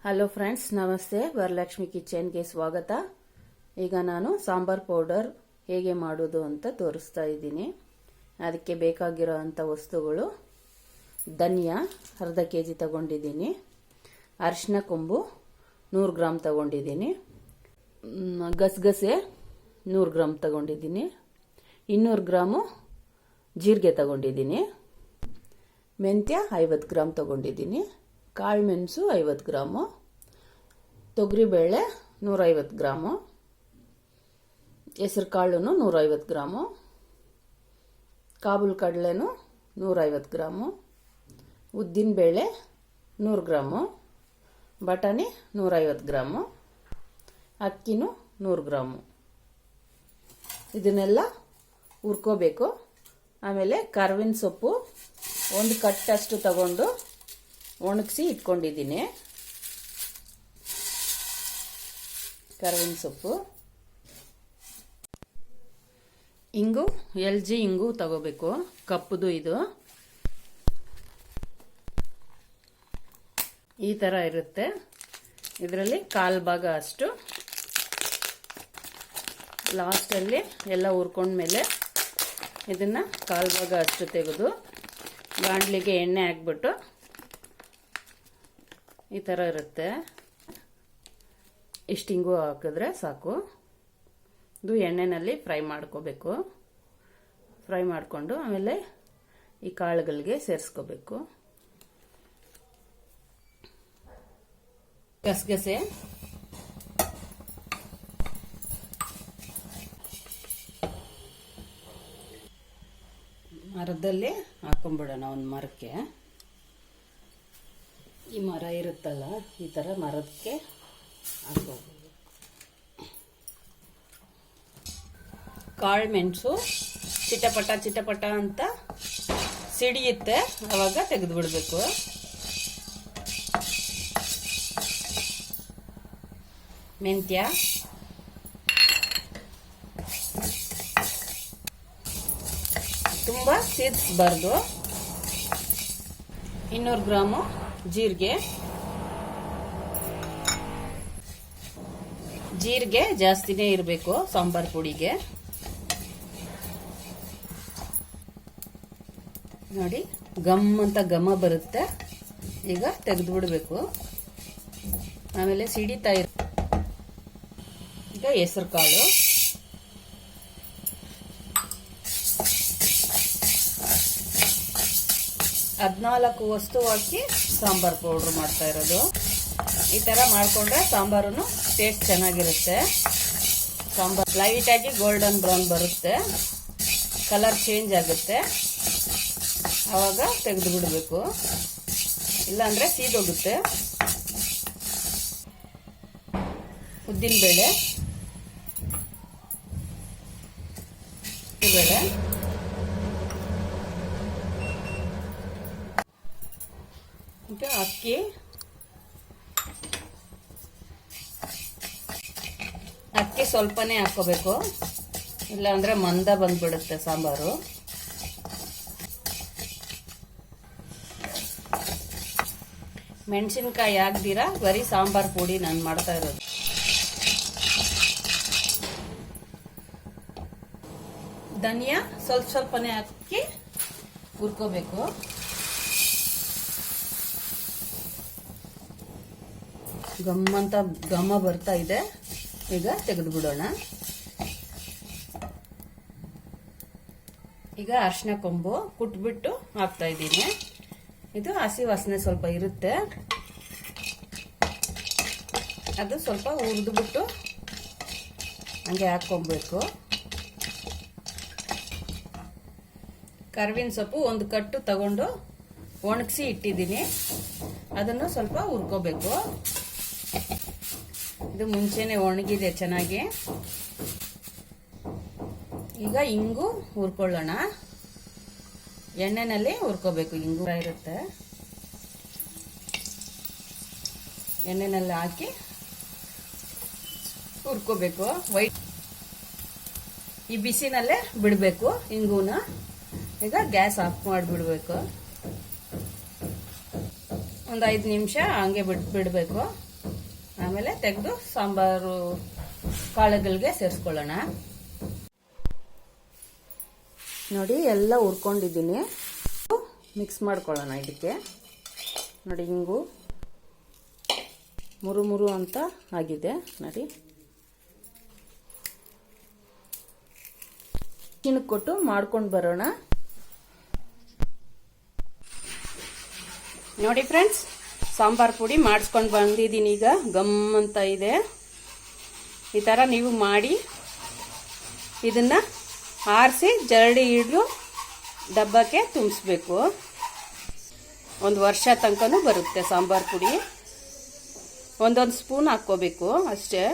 Hello friends, ನಮಸ್ತೆ. ವರಲಕ್ಷ್ಮಿ ಕಿಚನ್ಗೆ ಸ್ವಾಗತ. ಈಗ ನಾನು ಸಾಂಬಾರ್ ಪೌಡರ್ ಹೇಗೆ ಮಾಡೋದು ಅಂತ ತೋರಿಸ್ತಾ ಇದ್ದೀನಿ. ಅದಕ್ಕೆ ಬೇಕಾಗಿರೋ ಅಂಥ ವಸ್ತುಗಳು: ಧನಿಯಾ ಅರ್ಧ kg ತಗೊಂಡಿದ್ದೀನಿ, ಅರಿಶಿನ ಕೊಂಬು 100 ಗ್ರಾಮ್ ತಗೊಂಡಿದ್ದೀನಿ, ಗಸಗಸೆ 100 ಗ್ರಾಮ್ ತಗೊಂಡಿದ್ದೀನಿ, 200 ಗ್ರಾಮು ಜೀರಿಗೆ ತಗೊಂಡಿದ್ದೀನಿ, ಮೆಂತ್ಯ 50 ಗ್ರಾಮ್ ತಗೊಂಡಿದ್ದೀನಿ, ಕಾಳು ಮೆಣಸು 50 ಗ್ರಾಮು, ತೊಗರಿಬೇಳೆ 150 ಗ್ರಾಮು, ಹೆಸರು ಕಾಳು 150 ಗ್ರಾಮು, ಕಾಬೂಲ್ ಕಡಲೆನೂ 150 ಗ್ರಾಮು, ಉದ್ದಿನಬೇಳೆ 100 ಗ್ರಾಮು, ಬಟಾಣಿ 150 ಗ್ರಾಮು, ಅಕ್ಕಿನೂ 100 ಗ್ರಾಮು. ಇದನ್ನೆಲ್ಲ ಹುರ್ಕೋಬೇಕು. ಆಮೇಲೆ ಕರ್ಬೇವಿನ ಸೊಪ್ಪು 1 ಕಟ್ಟಷ್ಟು ತಗೊಂಡು ಒಣಗಿಸಿ ಇಟ್ಕೊಂಡಿದ್ದೀನಿ. ಕರ್ಬೇವಿನ ಸೊಪ್ಪು, ಇಂಗು, LG ಇಂಗು ತಗೋಬೇಕು, ಕಪ್ಪುದು. ಇದು ಈ ಥರ ಇರುತ್ತೆ. ಇದರಲ್ಲಿ 1/4 ಭಾಗ ಅಷ್ಟು ಲಾಸ್ಟಲ್ಲಿ ಎಲ್ಲ ಹುರ್ಕೊಂಡ್ಮೇಲೆ ಇದನ್ನು 1/4 ಭಾಗ ಅಷ್ಟು ತೆಗೆದು ಬಾಣಲಿಗೆ ಎಣ್ಣೆ ಹಾಕ್ಬಿಟ್ಟು ಈ ಥರ ಇರುತ್ತೆ. ಇಷ್ಟು ಹಿಂಗು ಹಾಕಿದ್ರೆ ಸಾಕು. ಇದು ಎಣ್ಣೆನಲ್ಲಿ ಫ್ರೈ ಮಾಡ್ಕೋಬೇಕು. ಫ್ರೈ ಮಾಡಿಕೊಂಡು ಆಮೇಲೆ ಈ ಕಾಳುಗಳಿಗೆ ಸೇರಿಸ್ಕೋಬೇಕು. ಗಸಗಸೆ, ಮರದಲ್ಲಿ ಹಾಕೊಂಡ್ಬಿಡೋಣ. ಒಂದು ಮರಕ್ಕೆ, ಈ ಮರ ಇರುತ್ತಲ್ಲ, ಈ ಥರ ಮರಕ್ಕೆ ಹಾಕೋದು. ಕಾಳು ಮೆಣಸು ಚಿಟಪಟ ಚಿಟಪಟ ಅಂತ ಸಿಡಿಯುತ್ತೆ, ಅವಾಗ ತೆಗೆದು ಬಿಡಬೇಕು. ಮೆಂತ್ಯ, ತುಂಬ ಸೇರಿಸಬಾರ್ದು. 200 ಗ್ರಾಮು ಜೀರಿಗೆ. ಜೀರಿಗೆ ಜಾಸ್ತಿನೇ ಇರಬೇಕು ಸಾಂಬಾರ್ ಪುಡಿಗೆ. ನೋಡಿ, ಗಮ್ ಅಂತ ಘಮ ಬರುತ್ತೆ. ಈಗ ತೆಗೆದು ಬಿಡಬೇಕು. ಆಮೇಲೆ ಸಿಡಿತಾ ಇರುತ್ತೆ. ಈಗ ಹೆಸರು ಕಾಳು, ಹದಿನಾಲ್ಕು ವಸ್ತು ಹಾಕಿ ಸಾಂಬಾರ್ ಪೌಡ್ರ್ ಮಾಡ್ತಾ ಇರೋದು. ಈ ಥರ ಮಾಡಿಕೊಂಡ್ರೆ ಸಾಂಬಾರು ಟೇಸ್ಟ್ ಚೆನ್ನಾಗಿರುತ್ತೆ. ಸಾಂಬಾರ್ ಲೈಟಾಗಿ ಗೋಲ್ಡನ್ ಬ್ರೌನ್ ಬರುತ್ತೆ, ಕಲರ್ ಚೇಂಜ್ ಆಗುತ್ತೆ. ಆವಾಗ ತೆಗೆದು ಬಿಡಬೇಕು, ಇಲ್ಲಾಂದರೆ ಸೀದೋಗುತ್ತೆ. ಉದ್ದಿನಬೇಳೆ, ಬೇಳೆ, ಅಕ್ಕಿ, ಅಕ್ಕಿ ಸ್ವಲ್ಪನೇ ಹಾಕೋಬೇಕು, ಇಲ್ಲಾಂದ್ರೆ ಮಂದ ಬಂದ್ಬಿಡುತ್ತೆ ಸಾಂಬಾರು. ಮೆಣಸಿನ್ಕಾಯಿ ಹಾಕ್ದಿರಾ ಬರೀ ಸಾಂಬಾರ್ ಪುಡಿ ನಾನು ಮಾಡ್ತಾ ಇರೋದು. ಧನಿಯಾ ಸ್ವಲ್ಪನೇ ಹಾಕಿ ಹುರ್ಕೋಬೇಕು. ಗಮ್ಮಂತ ಘಮ ಬರ್ತಾ ಇದೆ. ಈಗ ತೆಗೆದು ಬಿಡೋಣ. ಈಗ ಅರಿಶಿನ ಕೊಂಬು ಕುಟ್ಬಿಟ್ಟು ಹಾಕ್ತಾ ಇದ್ದೀನಿ. ಇದು ಹಸಿ ವಾಸನೆ ಸ್ವಲ್ಪ ಇರುತ್ತೆ, ಅದು ಸ್ವಲ್ಪ ಹುರಿದ್ಬಿಟ್ಟು ಹಂಗೆ ಹಾಕೊಬೇಕು. ಕರ್ಬೇವಿನ ಸೊಪ್ಪು 1 ಕಟ್ಟು ತಗೊಂಡು ಒಣಗಿಸಿ ಇಟ್ಟಿದ್ದೀನಿ, ಅದನ್ನು ಸ್ವಲ್ಪ ಹುರ್ಕೋಬೇಕು. ಇದು ಮುಂಚೆನೆ ಒಣಗಿದೆ ಚೆನ್ನಾಗಿ. ಈಗ ಇಂಗು ಹುರ್ಕೊಳ್ಳೋಣ. ಎಣ್ಣೆನಲ್ಲಿ ಹುರ್ಕೋಬೇಕು. ಇಂಗು ಇರುತ್ತೆ, ಎಣ್ಣೆನಲ್ಲಿ ಹಾಕಿ ಹುರ್ಕೋಬೇಕು. ಈ ಬಿಸಿನಲ್ಲೇ ಬಿಡಬೇಕು ಇಂಗುನ. ಈಗ ಗ್ಯಾಸ್ ಆಫ್ ಮಾಡಿಬಿಡ್ಬೇಕು. ಒಂದು 5 ನಿಮಿಷ ಹಂಗೆ ಬಿಡಬೇಕು. ಆಮೇಲೆ ತೆಗೆದು ಸಾಂಬಾರು ಕಾಳುಗಳಿಗೆ ಸೇರಿಸ್ಕೊಳ್ಳೋಣ. ನೋಡಿ ಎಲ್ಲ ಹುರ್ಕೊಂಡಿದ್ದೀನಿ. ಮಿಕ್ಸ್ ಮಾಡ್ಕೊಳ್ಳೋಣ. ಇದಕ್ಕೆ ನೋಡಿ ಹಿಂಗು ಮುರು ಅಂತ ಆಗಿದೆ ನೋಡಿ. ಕೊಟ್ಟು ಮಾಡ್ಕೊಂಡು ಬರೋಣ. ನೋಡಿ ಫ್ರೆಂಡ್ಸ್, ಸಾಂಬಾರ್ ಪುಡಿ ಮಾಡಿಸ್ಕೊಂಡು ಬಂದಿದ್ದೀನಿ. ಈಗ ಗಮ್ ಅಂತ ಇದೆ. ಈ ಥರ ನೀವು ಮಾಡಿ ಇದನ್ನ ಆರಿಸಿ ಜರಡಿ ಹಿಡಿದು ಡಬ್ಬಕ್ಕೆ ತುಂಬಿಸ್ಬೇಕು. 1 ವರ್ಷ ತನಕನೂ ಬರುತ್ತೆ ಸಾಂಬಾರ್ ಪುಡಿ. ಒಂದೊಂದು ಸ್ಪೂನ್ ಹಾಕ್ಕೋಬೇಕು ಅಷ್ಟೇ.